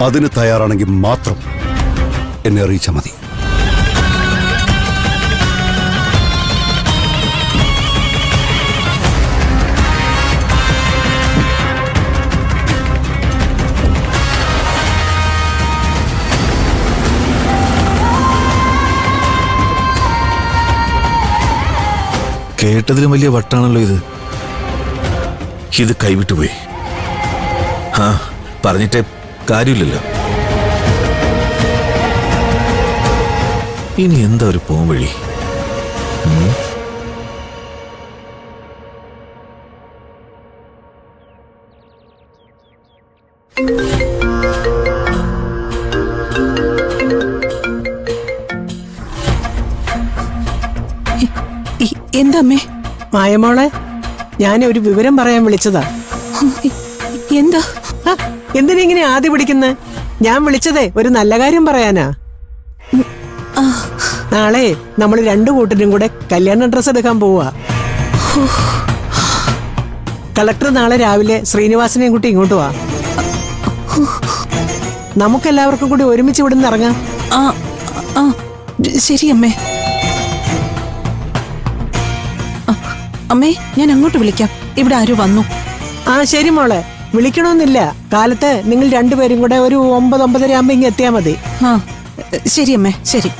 അതിന് തയ്യാറാണെങ്കിൽ മാത്രം എന്നെ അറിയിച്ചാൽ മതി. കേട്ടതിലും വലിയ വട്ടാണല്ലോ ഇത്. ഇത് കൈവിട്ടുപോയി. ആ പറഞ്ഞിട്ട് കാര്യമില്ലല്ലോ. ഇനി എന്താ ഒരു പോം വഴി? എന്താ അമ്മേ? മായമോളെ, ഞാൻ ഒരു വിവരം പറയാൻ വിളിച്ചതാ. എന്താ? എന്തിനിങ്ങനെ ആദ്യ പിടിക്കുന്നത്? ഞാൻ വിളിച്ചതേ ഒരു നല്ല കാര്യം പറയാനാ. നാളെ നമ്മൾ രണ്ടു കൂട്ടരും കൂടെ കല്യാണ ഡ്രസ് എടുക്കാൻ പോവാ. കളക്ടർ നാളെ രാവിലെ ശ്രീനിവാസനെയും കൂട്ടി ഇങ്ങോട്ട് വാ. നമുക്കെല്ലാവർക്കും കൂടി ഒരുമിച്ച് ഇവിടുന്ന് ഇറങ്ങാം. ശരി അമ്മേ. അമ്മേ, ഞാൻ അങ്ങോട്ട് വിളിക്കാം. ഇവിടെ ആരോ വന്നു. ശരി മോളെ, വിളിക്കണമെന്നില്ല. കാലത്ത് നിങ്ങൾ രണ്ടുപേരും കൂടെ ഒരു 9-9:30 ആകുമ്പോ ഇങ്ങ് എത്തിയാ മതി. ശരി അമ്മേ, ശരി.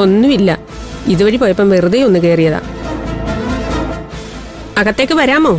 ഒന്നുമില്ല, ഇതുവഴി പോയപ്പം വെറുതെ ഒന്ന് കയറിയതാ. അകത്തേക്ക് വരാമോ?